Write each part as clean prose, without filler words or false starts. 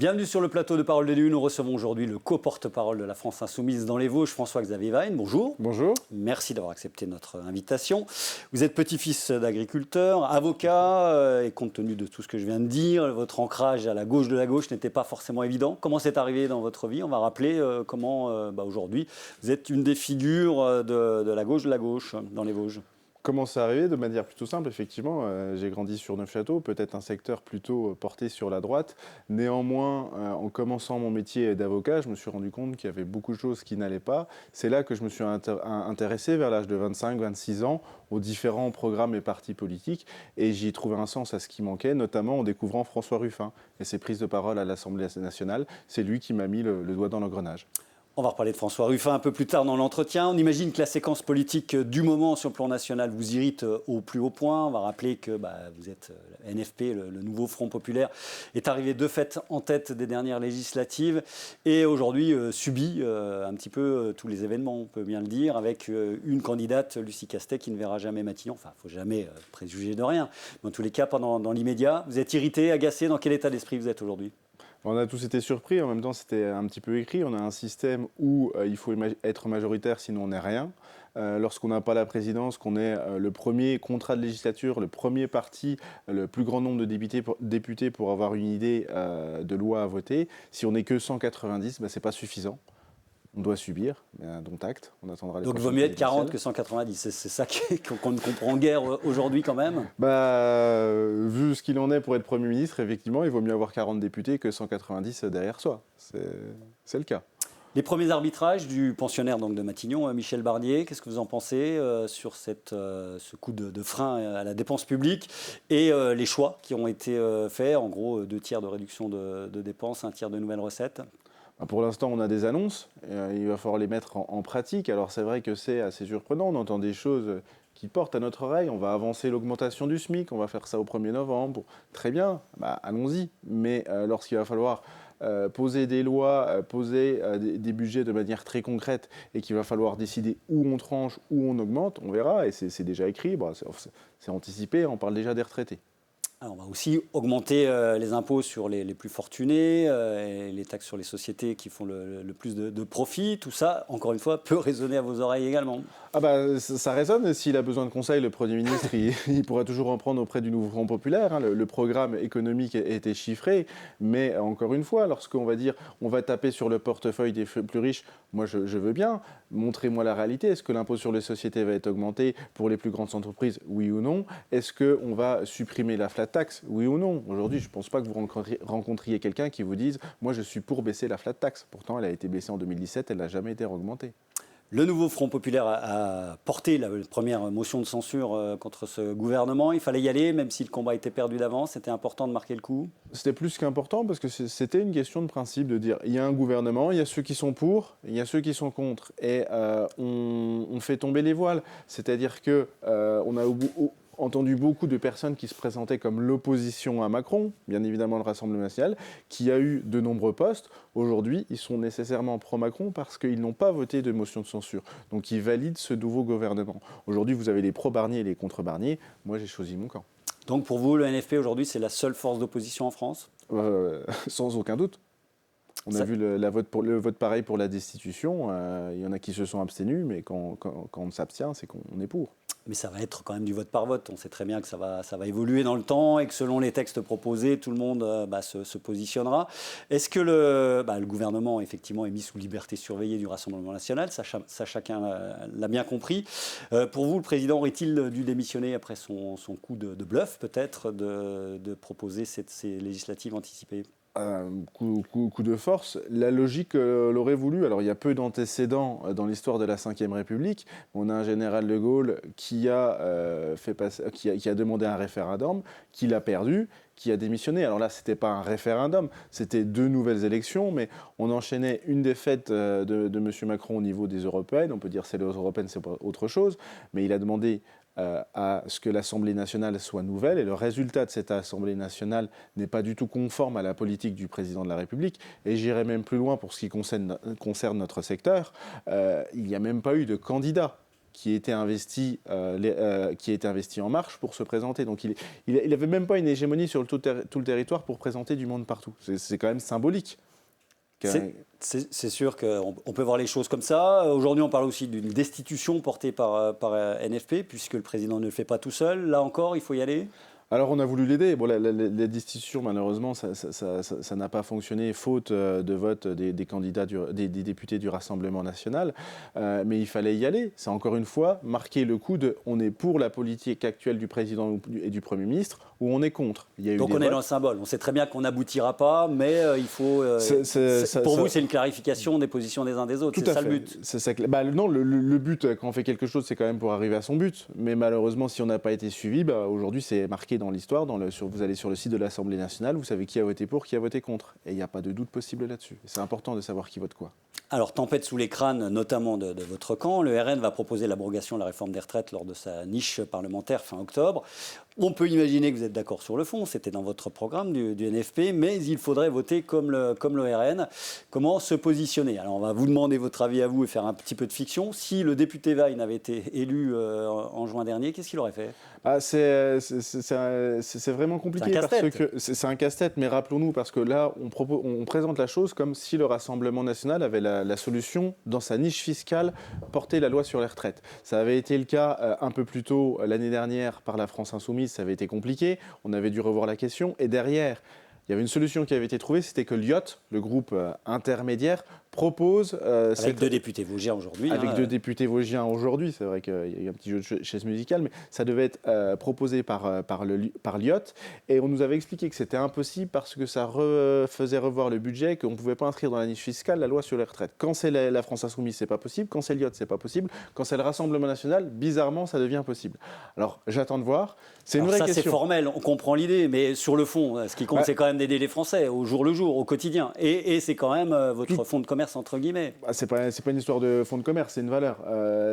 Bienvenue sur le plateau de Parole d'Élu. Nous recevons aujourd'hui le co-porte-parole de la France Insoumise dans les Vosges, François-Xavier Veyne. Bonjour. Bonjour. Merci d'avoir accepté notre invitation. Vous êtes petit-fils d'agriculteur, avocat, et compte tenu de tout ce que je viens de dire, votre ancrage à la gauche de la gauche n'était pas forcément évident. Comment c'est arrivé dans votre vie? On va rappeler comment aujourd'hui vous êtes une des figures de la gauche dans les Vosges. Comment c'est arrivé? De manière plutôt simple, effectivement. J'ai grandi sur Neufchâteau, peut-être un secteur plutôt porté sur la droite. Néanmoins, en commençant mon métier d'avocat, je me suis rendu compte qu'il y avait beaucoup de choses qui n'allaient pas. C'est là que je me suis intéressé, vers l'âge de 25-26 ans, aux différents programmes et partis politiques. Et j'y ai trouvé un sens à ce qui manquait, notamment en découvrant François Ruffin et ses prises de parole à l'Assemblée nationale. C'est lui qui m'a mis le doigt dans l'engrenage. On va reparler de François Ruffin un peu plus tard dans l'entretien. On imagine que la séquence politique du moment sur le plan national vous irrite au plus haut point. On va rappeler que vous êtes NFP, le nouveau Front Populaire, est arrivé de fait en tête des dernières législatives et aujourd'hui subit un petit peu tous les événements, on peut bien le dire, avec une candidate, Lucie Castet, qui ne verra jamais Matignon. Enfin, il ne faut jamais préjuger de rien. Mais en tous les cas, dans l'immédiat, vous êtes irrité, agacé. Dans quel état d'esprit vous êtes aujourd'hui ? On a tous été surpris, en même temps c'était un petit peu écrit. On a un système où il faut être majoritaire, sinon on n'est rien. Lorsqu'on n'a pas la présidence, qu'on est le premier contrat de législature, le premier parti, le plus grand nombre de députés pour avoir une idée de loi à voter, si on n'est que 190, c'est pas suffisant. On doit subir, dont acte. On attendra les. Donc il vaut mieux être 40 que 190. C'est ça qu'on ne comprend guère aujourd'hui quand même. Vu ce qu'il en est pour être Premier ministre, effectivement, il vaut mieux avoir 40 députés que 190 derrière soi. C'est le cas. Les premiers arbitrages du pensionnaire donc, de Matignon, Michel Barnier, qu'est-ce que vous en pensez sur ce coup de frein à la dépense publique et les choix qui ont été faits, en gros 2 tiers de réduction de dépenses, 1 tiers de nouvelles recettes? Pour l'instant, on a des annonces, il va falloir les mettre en pratique. Alors c'est vrai que c'est assez surprenant, on entend des choses qui portent à notre oreille. On va avancer l'augmentation du SMIC, on va faire ça au 1er novembre. Très bien, allons-y. Mais lorsqu'il va falloir poser des lois, poser des budgets de manière très concrète et qu'il va falloir décider où on tranche, où on augmente, on verra. Et c'est déjà écrit, c'est anticipé, on parle déjà des retraités. Alors, on va aussi augmenter les impôts sur les plus fortunés, et les taxes sur les sociétés qui font le plus de profit. Tout ça, encore une fois, peut résonner à vos oreilles également. Ça résonne. S'il a besoin de conseils, le Premier ministre, il pourra toujours en prendre auprès du nouveau Front Populaire. Le programme économique était chiffré. Mais encore une fois, lorsqu'on va dire on va taper sur le portefeuille des plus riches, moi je veux bien. Montrez-moi la réalité. Est-ce que l'impôt sur les sociétés va être augmenté pour les plus grandes entreprises, oui ou non? Est-ce qu'on va supprimer la flat tax, oui ou non? Aujourd'hui, je ne pense pas que vous rencontriez quelqu'un qui vous dise « moi je suis pour baisser la flat tax ». Pourtant, elle a été baissée en 2017, elle n'a jamais été augmentée. Le nouveau Front Populaire a porté la première motion de censure contre ce gouvernement. Il fallait y aller, même si le combat était perdu d'avance. C'était important de marquer le coup. C'était plus qu'important parce que c'était une question de principe de dire il y a un gouvernement, il y a ceux qui sont pour, il y a ceux qui sont contre. Et on fait tomber les voiles. C'est-à-dire qu'on a entendu beaucoup de personnes qui se présentaient comme l'opposition à Macron, bien évidemment le Rassemblement national, qui a eu de nombreux postes. Aujourd'hui, ils sont nécessairement pro-Macron parce qu'ils n'ont pas voté de motion de censure. Donc ils valident ce nouveau gouvernement. Aujourd'hui, vous avez les pro-Barnier et les contre-Barnier. Moi, j'ai choisi mon camp. Donc pour vous, le NFP aujourd'hui, c'est la seule force d'opposition en France ? Sans aucun doute. On a vu le vote pareil pour la destitution. Il y en a qui se sont abstenus, mais quand on s'abstient, c'est qu'on est pour. Mais ça va être quand même du vote par vote. On sait très bien que ça va évoluer dans le temps et que selon les textes proposés, tout le monde se positionnera. Est-ce que le gouvernement, effectivement, est mis sous liberté surveillée du Rassemblement national? Ça chacun l'a bien compris. Pour vous, le président aurait-il dû démissionner après son coup de bluff, peut-être, de proposer ces législatives anticipées? Coup de force. La logique l'aurait voulu. Alors, il y a peu d'antécédents dans l'histoire de la Ve République. On a un général de Gaulle qui a demandé un référendum, qui l'a perdu, qui a démissionné. Alors là, ce n'était pas un référendum, c'était 2 nouvelles élections, mais on enchaînait une défaite de M. Macron au niveau des européennes. On peut dire que c'est les européennes, c'est pas autre chose. Mais il a demandé à ce que l'Assemblée nationale soit nouvelle, et le résultat de cette Assemblée nationale n'est pas du tout conforme à la politique du président de la République, et j'irai même plus loin pour ce qui concerne notre secteur, il n'y a même pas eu de candidat qui était investi En Marche pour se présenter. Donc il n'avait même pas une hégémonie sur tout le territoire pour présenter du monde partout. C'est quand même symbolique. C'est sûr qu'on peut voir les choses comme ça. Aujourd'hui, on parle aussi d'une destitution portée par NFP, puisque le président ne le fait pas tout seul. Là encore, il faut y aller. Alors on a voulu l'aider. Bon, la destitution, malheureusement, ça n'a pas fonctionné, faute de vote des candidats, des députés du Rassemblement national. Mais il fallait y aller. C'est encore une fois marquer le coup de on est pour la politique actuelle du président et du Premier ministre ou on est contre. Donc on est dans le symbole. On sait très bien qu'on n'aboutira pas, mais il faut... pour vous, c'est une clarification des positions des uns des autres. C'est ça le but. Non, le but, quand on fait quelque chose, c'est quand même pour arriver à son but. Mais malheureusement, si on n'a pas été suivi, aujourd'hui, c'est marqué dans l'histoire. Vous allez sur le site de l'Assemblée nationale, vous savez qui a voté pour, qui a voté contre. Et il n'y a pas de doute possible là-dessus. C'est important de savoir qui vote quoi. Alors, tempête sous les crânes, notamment de votre camp. Le RN va proposer l'abrogation de la réforme des retraites lors de sa niche parlementaire fin octobre. On peut imaginer que vous êtes d'accord sur le fond, c'était dans votre programme du NFP, mais il faudrait voter comme le RN. Comment se positionner? Alors on va vous demander votre avis à vous et faire un petit peu de fiction. Si le député Veil n'avait été élu en juin dernier, qu'est-ce qu'il aurait fait? C'est vraiment compliqué parce que c'est un casse-tête, mais rappelons-nous, parce que là, on présente la chose comme si le Rassemblement national avait la solution dans sa niche fiscale, porter la loi sur les retraites. Ça avait été le cas un peu plus tôt l'année dernière par la France Insoumise, ça avait été compliqué, on avait dû revoir la question, et derrière, il y avait une solution qui avait été trouvée, c'était que l'IOT, le groupe intermédiaire, propose... avec deux députés vosgiens aujourd'hui. Avec deux députés vosgiens aujourd'hui, c'est vrai qu'il y a un petit jeu de chaise musicale, mais ça devait être proposé par l'IOT. Et on nous avait expliqué que c'était impossible parce que ça faisait revoir le budget, qu'on ne pouvait pas inscrire dans la niche fiscale la loi sur les retraites. Quand c'est la France Insoumise, c'est pas possible. Quand c'est l'IOT, c'est pas possible. Quand c'est le Rassemblement national, bizarrement, ça devient possible. Alors, j'attends de voir. C'est une vraie question. Ça, c'est formel, on comprend l'idée, mais sur le fond, ce qui compte, c'est quand même d'aider les Français au jour le jour, au quotidien. Et c'est quand même votre fonds de commerce, entre guillemets. C'est pas une histoire de fonds de commerce, c'est une valeur.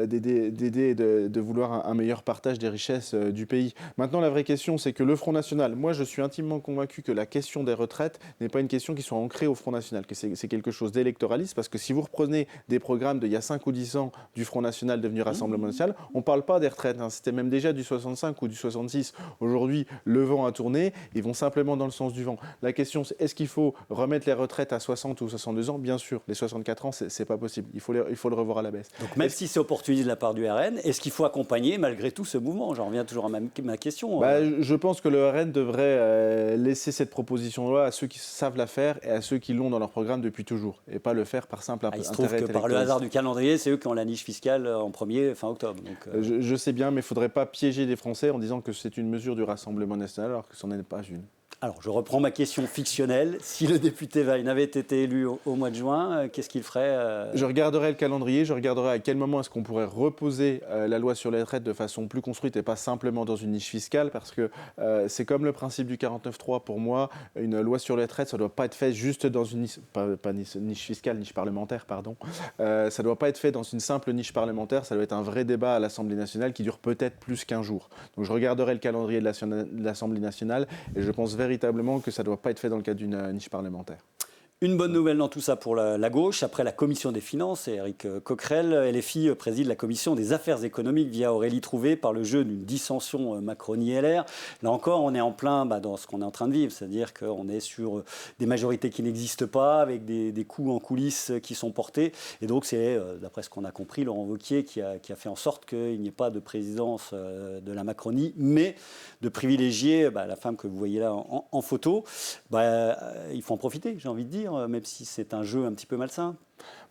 D'aider, de vouloir un meilleur partage des richesses du pays. Maintenant, la vraie question, c'est que le Front National, moi, je suis intimement convaincu que la question des retraites n'est pas une question qui soit ancrée au Front National, que c'est quelque chose d'électoraliste, parce que si vous reprenez des programmes d'il y a 5 ou 10 ans du Front National devenu Rassemblement National, on ne parle pas des retraites. C'était même déjà du 65 ou du 66. Aujourd'hui, le vent a tourné, ils vont simplement dans le sens du vent. La question, c'est est-ce qu'il faut remettre les retraites à 60 ou 62 ans? Bien sûr, les 64 ans, c'est pas possible. Il faut le revoir à la baisse. Donc même si c'est opportuniste de la part du RN, est-ce qu'il faut accompagner malgré tout ce mouvement? J'en reviens toujours à ma question. Je pense que le RN devrait laisser cette proposition-là à ceux qui savent la faire et à ceux qui l'ont dans leur programme depuis toujours, et pas le faire par simple intérêt. Il se trouve que par le hasard du calendrier, c'est eux qui ont la niche fiscale en premier fin octobre. Donc, je sais bien, mais il ne faudrait pas piéger les Français en disant que c'est une mesure du Rassemblement national alors que ce n'en est pas une. Alors, je reprends ma question fictionnelle. Si le député Veil n'avait été élu au mois de juin, qu'est-ce qu'il ferait Je regarderai le calendrier, je regarderai à quel moment est-ce qu'on pourrait reposer la loi sur les retraites de façon plus construite et pas simplement dans une niche fiscale, parce que c'est comme le principe du 49.3 pour moi. Une loi sur les retraites, ça ne doit pas être fait juste dans une niche, pas niche fiscale, niche parlementaire, pardon. Ça ne doit pas être fait dans une simple niche parlementaire, ça doit être un vrai débat à l'Assemblée nationale qui dure peut-être plus qu'un jour. Donc je regarderai le calendrier de l'Assemblée nationale et je pense véritablement que ça ne doit pas être fait dans le cadre d'une niche parlementaire. Une bonne nouvelle dans tout ça pour la gauche. Après la commission des finances, et Éric Coquerel, LFI préside la commission des affaires économiques via Aurélie Trouvé par le jeu d'une dissension Macronie-LR. Là encore, on est en plein dans ce qu'on est en train de vivre, c'est-à-dire qu'on est sur des majorités qui n'existent pas, avec des coups en coulisses qui sont portés. Et donc c'est, d'après ce qu'on a compris, Laurent Wauquiez qui a fait en sorte qu'il n'y ait pas de présidence de la Macronie, mais de privilégier la femme que vous voyez là en photo. Il faut en profiter, j'ai envie de dire, même si c'est un jeu un petit peu malsain.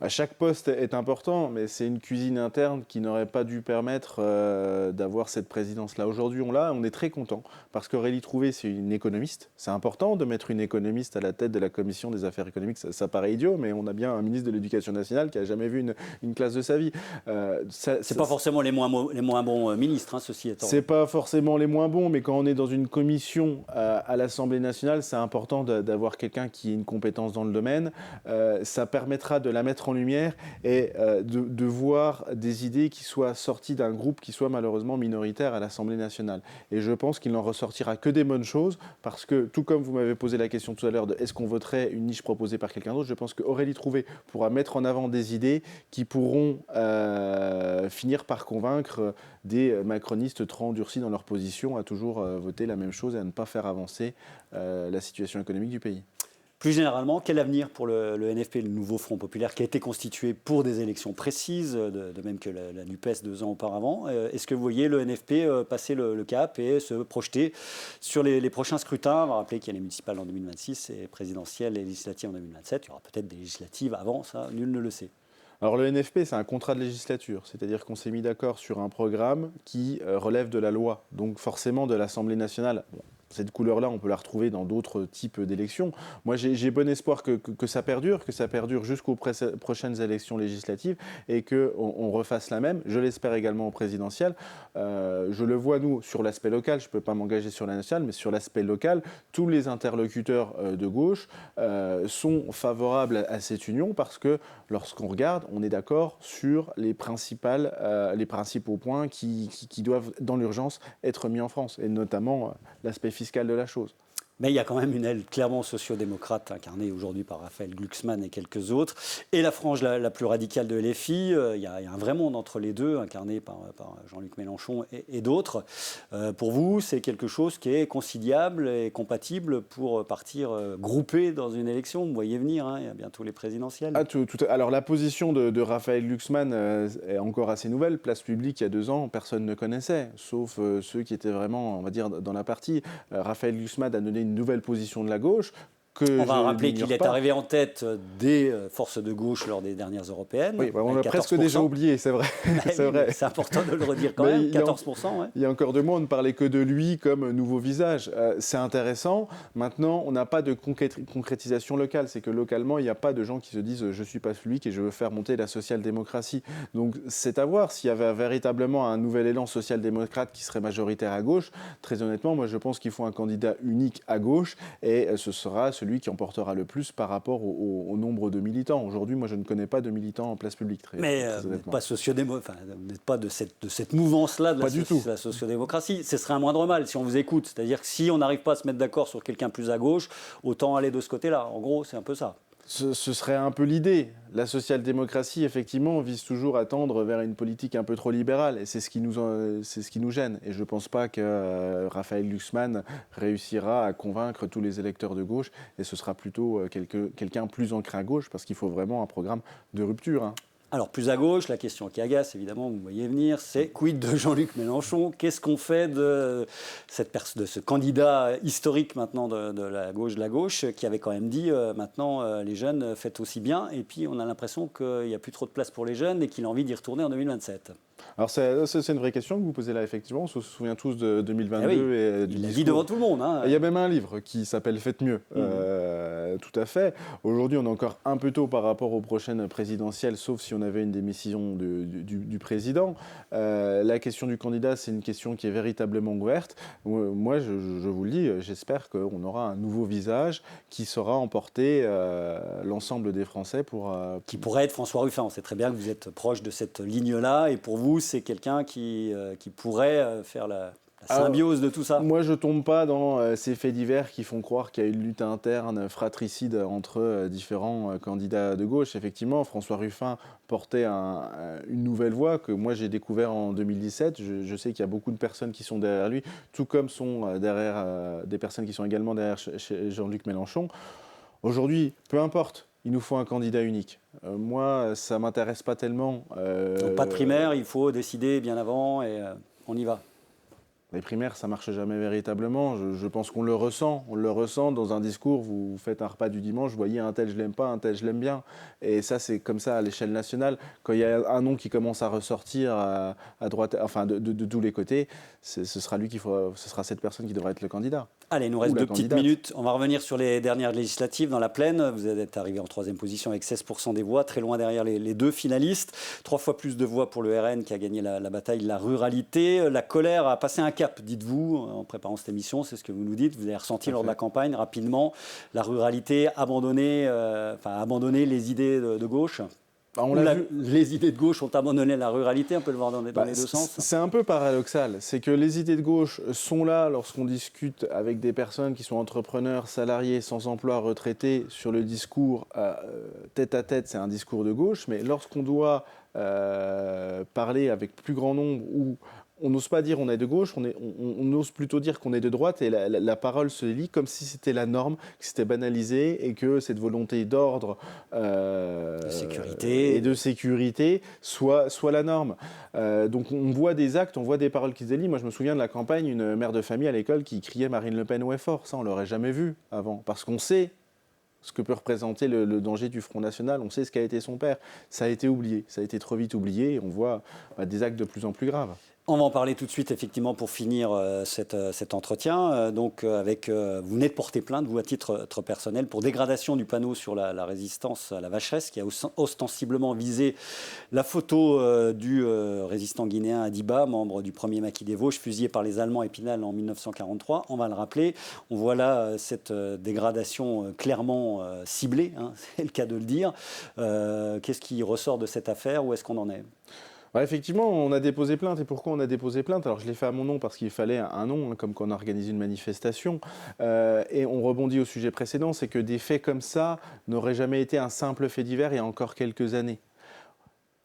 Chaque poste est important, mais c'est une cuisine interne qui n'aurait pas dû permettre d'avoir cette présidence-là. Aujourd'hui, on est très content, parce qu'Aurélie Trouvé, c'est une économiste. C'est important de mettre une économiste à la tête de la commission des affaires économiques. Ça paraît idiot, mais on a bien un ministre de l'Éducation nationale qui n'a jamais vu une classe de sa vie. C'est pas forcément les moins bons ministres, ceci étant. C'est pas forcément les moins bons, mais quand on est dans une commission à l'Assemblée nationale, c'est important d'avoir quelqu'un qui ait une compétence dans le domaine. Ça permettra de la mettre en lumière et de voir des idées qui soient sorties d'un groupe qui soit malheureusement minoritaire à l'Assemblée nationale. Et je pense qu'il n'en ressortira que des bonnes choses, parce que tout comme vous m'avez posé la question tout à l'heure de est-ce qu'on voterait une niche proposée par quelqu'un d'autre, je pense qu'Aurélie Trouvé pourra mettre en avant des idées qui pourront finir par convaincre des macronistes trop endurcis dans leur position à toujours voter la même chose et à ne pas faire avancer la situation économique du pays. Plus généralement, quel avenir pour le NFP, le nouveau Front populaire, qui a été constitué pour des élections précises, de même que la NUPES 2 ans auparavant? Est-ce que vous voyez le NFP passer le cap et se projeter sur les prochains scrutins? On va rappeler qu'il y a les municipales en 2026 et présidentielles et législatives en 2027. Il y aura peut-être des législatives avant, ça, nul ne le sait. Alors le NFP, c'est un contrat de législature, c'est-à-dire qu'on s'est mis d'accord sur un programme qui relève de la loi, donc forcément de l'Assemblée nationale. Bon, cette couleur-là, on peut la retrouver dans d'autres types d'élections. Moi, j'ai bon espoir que ça perdure jusqu'aux prochaines élections législatives et qu'on refasse la même. Je l'espère également aux présidentielles. Je le vois, nous, sur l'aspect local. Je ne peux pas m'engager sur la nationale, mais sur l'aspect local, tous les interlocuteurs de gauche sont favorables à cette union parce que lorsqu'on regarde, on est d'accord sur les principaux points qui doivent, dans l'urgence, être mis en France, et notamment l'aspect fiscal de la chose. Mais il y a quand même une aile clairement sociodémocrate incarnée aujourd'hui par Raphaël Glucksmann et quelques autres. Et la frange la plus radicale de LFI, il y a un vrai monde entre les deux, incarné par Jean-Luc Mélenchon et d'autres. Pour vous, c'est quelque chose qui est conciliable et compatible pour partir groupé dans une élection? Vous voyez venir, hein, il y a bientôt les présidentielles. Alors la position de Raphaël Glucksmann est encore assez nouvelle. Place publique, il y a 2 ans, personne ne connaissait, sauf ceux qui étaient vraiment, on va dire, dans la partie. Raphaël Glucksmann a donné une nouvelle position de la gauche. On va rappeler qu'il est arrivé en tête des forces de gauche lors des dernières européennes. Oui, on l'a presque déjà oublié, c'est vrai. C'est important de le redire quand même, 14%. Ouais. Il y a encore 2 mois, on ne parlait que de lui comme nouveau visage. C'est intéressant. Maintenant, on n'a pas de concrétisation locale. C'est que localement, il n'y a pas de gens qui se disent « je suis pas fluide et je veux faire monter la social-démocratie ». Donc c'est à voir s'il y avait véritablement un nouvel élan social-démocrate qui serait majoritaire à gauche. Très honnêtement, moi je pense qu'il faut un candidat unique à gauche et ce sera celui qui emportera le plus par rapport au nombre de militants. Aujourd'hui, moi, je ne connais pas de militants en place publique. Mais vous n'êtes pas vous n'êtes pas de cette mouvance-là de la sociodémocratie. Ce serait un moindre mal si on vous écoute. C'est-à-dire que si on n'arrive pas à se mettre d'accord sur quelqu'un plus à gauche, autant aller de ce côté-là. En gros, c'est un peu ça. Ce serait un peu l'idée. La social-démocratie, effectivement, vise toujours à tendre vers une politique un peu trop libérale. Et c'est ce qui nous gêne. Et je ne pense pas que Raphaël Glucksmann réussira à convaincre tous les électeurs de gauche. Et ce sera plutôt quelqu'un plus ancré à gauche, parce qu'il faut vraiment un programme de rupture. Hein. Alors, plus à gauche, la question qui agace, évidemment, vous voyez venir, c'est quid de Jean-Luc Mélenchon? Qu'est-ce qu'on fait de ce candidat historique maintenant de la gauche, qui avait quand même dit maintenant les jeunes faites aussi bien, et puis on a l'impression qu'il n'y a plus trop de place pour les jeunes et qu'il a envie d'y retourner en 2027. Alors c'est une vraie question que vous posez là, effectivement. On se souvient tous de 2022 et du discours. Il l'a dit devant tout le monde. Hein. Il y a même un livre qui s'appelle « Faites mieux ». Tout à fait. Aujourd'hui, on est encore un peu tôt par rapport aux prochaines présidentielles, sauf si on avait une démission du président. La question du candidat, c'est une question qui est véritablement ouverte. Moi, je vous le dis, j'espère qu'on aura un nouveau visage qui saura emporter l'ensemble des Français pour... Qui pourrait être François Ruffin. On sait très bien que vous êtes proche de cette ligne-là, et pour vous, c'est quelqu'un qui pourrait faire la symbiose de tout ça. Moi, je ne tombe pas dans ces faits divers qui font croire qu'il y a une lutte interne fratricide entre différents candidats de gauche. Effectivement, François Ruffin portait une nouvelle voie que moi j'ai découvert en 2017. Je sais qu'il y a beaucoup de personnes qui sont derrière lui, tout comme sont derrière des personnes qui sont également derrière chez Jean-Luc Mélenchon. Aujourd'hui, peu importe. Il nous faut un candidat unique. Moi, ça ne m'intéresse pas tellement. Donc pas de primaire, il faut décider bien avant et on y va. Les primaires, ça ne marche jamais véritablement. Je pense qu'on le ressent. On le ressent dans un discours. Vous faites un repas du dimanche, vous voyez un tel je l'aime pas, un tel je l'aime bien. Et ça, c'est comme ça à l'échelle nationale. Quand il y a un nom qui commence à ressortir à droite, enfin de tous les côtés, ce sera cette personne qui devra être le candidat. Allez, il nous reste ou la 2 petites candidate. minutes. On va revenir sur les dernières législatives dans la plaine. Vous êtes arrivé en 3e position avec 16% des voix, très loin derrière les 2 finalistes. 3 fois plus de voix pour le RN qui a gagné la bataille de la ruralité. La colère a passé un cap, dites-vous, en préparant cette émission. C'est ce que vous nous dites. Vous avez ressenti lors de la campagne rapidement la ruralité abandonner les idées de gauche. Les idées de gauche ont abandonné la ruralité, on peut le voir dans les deux sens. C'est un peu paradoxal, c'est que les idées de gauche sont là lorsqu'on discute avec des personnes qui sont entrepreneurs, salariés, sans emploi, retraités, sur le discours tête à tête, c'est un discours de gauche, mais lorsqu'on doit parler avec plus grand nombre ou on n'ose pas dire on est de gauche, on ose plutôt dire qu'on est de droite et la parole se lit comme si c'était la norme, que c'était banalisé et que cette volonté d'ordre et de sécurité soit la norme. Donc on voit des actes, on voit des paroles qui se délient. Moi je me souviens de la campagne, une mère de famille à l'école qui criait Marine Le Pen au effort. Ça on l'aurait jamais vu avant parce qu'on sait ce que peut représenter le danger du Front National, on sait ce qu'a été son père. Ça a été oublié, ça a été trop vite oublié et on voit des actes de plus en plus graves. On va en parler tout de suite, effectivement, pour finir cet entretien. Vous venez de porter plainte, vous, à titre personnel, pour dégradation du panneau sur la résistance à la Vacheresse, qui a ostensiblement visé la photo du résistant guinéen Adiba, membre du 1er maquis des Vosges, fusillé par les Allemands à Épinal en 1943. On va le rappeler. On voit là cette dégradation clairement ciblée, hein, c'est le cas de le dire. Qu'est-ce qui ressort de cette affaire? Où est-ce qu'on en est? Effectivement, on a déposé plainte. Et pourquoi on a déposé plainte? Alors, je l'ai fait à mon nom parce qu'il fallait un nom, hein, comme quand on organise une manifestation. Et on rebondit au sujet précédent, c'est que des faits comme ça n'auraient jamais été un simple fait divers il y a encore quelques années.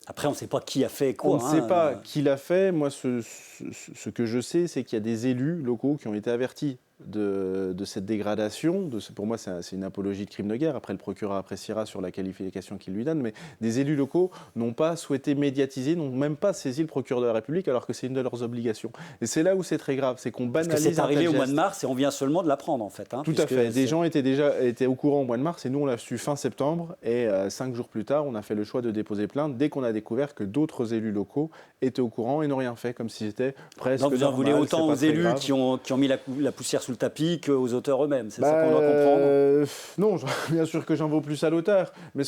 Après, on ne sait pas qui a fait quoi. On ne sait pas qui l'a fait. Moi, ce que je sais, c'est qu'il y a des élus locaux qui ont été avertis de cette dégradation. Pour moi, c'est une apologie de crime de guerre. Après, le procureur appréciera sur la qualification qu'il lui donne. Mais des élus locaux n'ont pas souhaité médiatiser, n'ont même pas saisi le procureur de la République, alors que c'est une de leurs obligations. Et c'est là où c'est très grave, c'est qu'on banalise. Parce que c'est arrivé au mois de mars et on vient seulement de l'apprendre, en fait. Tout à fait. Des gens étaient au courant au mois de mars et nous, on l'a su fin septembre. Et 5 jours plus tard, on a fait le choix de déposer plainte dès qu'on a découvert que d'autres élus locaux étaient au courant et n'ont rien fait, comme si c'était presque normal. Donc vous en voulez autant aux élus qui ont mis la poussière sous le tapis qu'aux auteurs eux-mêmes. C'est ça qu'on doit comprendre. Non, bien sûr que j'en vaux plus à l'auteur. Mais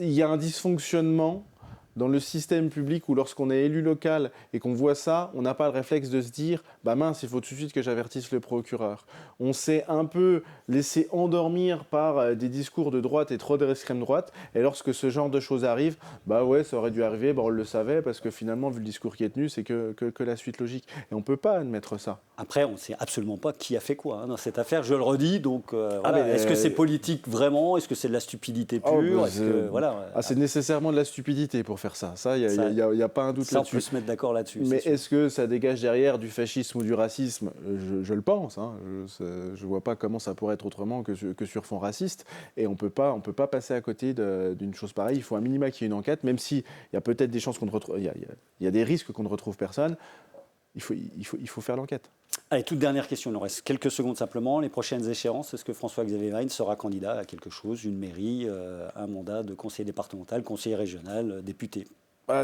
il y a un dysfonctionnement dans le système public où lorsqu'on est élu local et qu'on voit ça, on n'a pas le réflexe de se dire « bah mince, il faut tout de suite que j'avertisse le procureur ». On s'est un peu laissé endormir par des discours de droite et trop d'extrême droite. Et lorsque ce genre de choses arrive, bah ouais, ça aurait dû arriver, on le savait, parce que finalement, vu le discours qui est tenu, c'est que la suite logique. Et on ne peut pas admettre ça. Après, on ne sait absolument pas qui a fait quoi dans cette affaire, je le redis. Donc, est-ce que c'est politique vraiment? Est-ce que c'est de la stupidité pure? C'est nécessairement de la stupidité pour faire ça. Ça, il n'y a pas un doute là-dessus. On peut se mettre d'accord là-dessus. Mais est-ce que ça dégage derrière du fascisme ou du racisme? Je le pense. Hein. Je ne vois pas comment ça pourrait être autrement que sur fond raciste. Et on peut pas passer à côté d'une chose pareille. Il faut un minima qu'il y ait une enquête, même s'il y a peut-être des chances qu'on ne retrouve... Il y a des risques qu'on ne retrouve personne. Il faut faire l'enquête. Allez, toute dernière question, il nous reste quelques secondes simplement. Les prochaines échéances, est-ce que François-Xavier Veyne sera candidat à quelque chose, une mairie, un mandat de conseiller départemental, conseiller régional, député?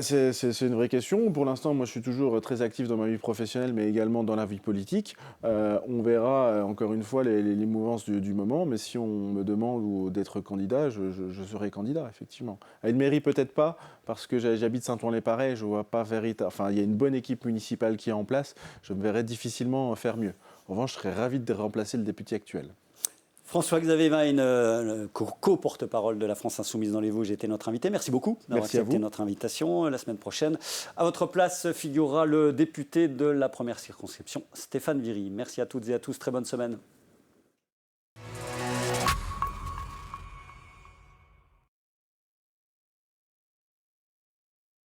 C'est une vraie question. Pour l'instant, moi, je suis toujours très actif dans ma vie professionnelle, mais également dans la vie politique. On verra, encore une fois, les mouvances du moment. Mais si on me demande d'être candidat, je serai candidat, effectivement. À une mairie, peut-être pas, parce que j'habite Saint-Ouen-les-Parets. Je vois pas Enfin, il y a une bonne équipe municipale qui est en place. Je me verrais difficilement faire mieux. En revanche, je serais ravi de remplacer le député actuel. François-Xavier Veyne, co-porte-parole de la France Insoumise dans les Vosges, était notre invité. Merci beaucoup d'avoir accepté notre invitation. La semaine prochaine, à votre place figurera le député de la première circonscription, Stéphane Viry. Merci à toutes et à tous. Très bonne semaine.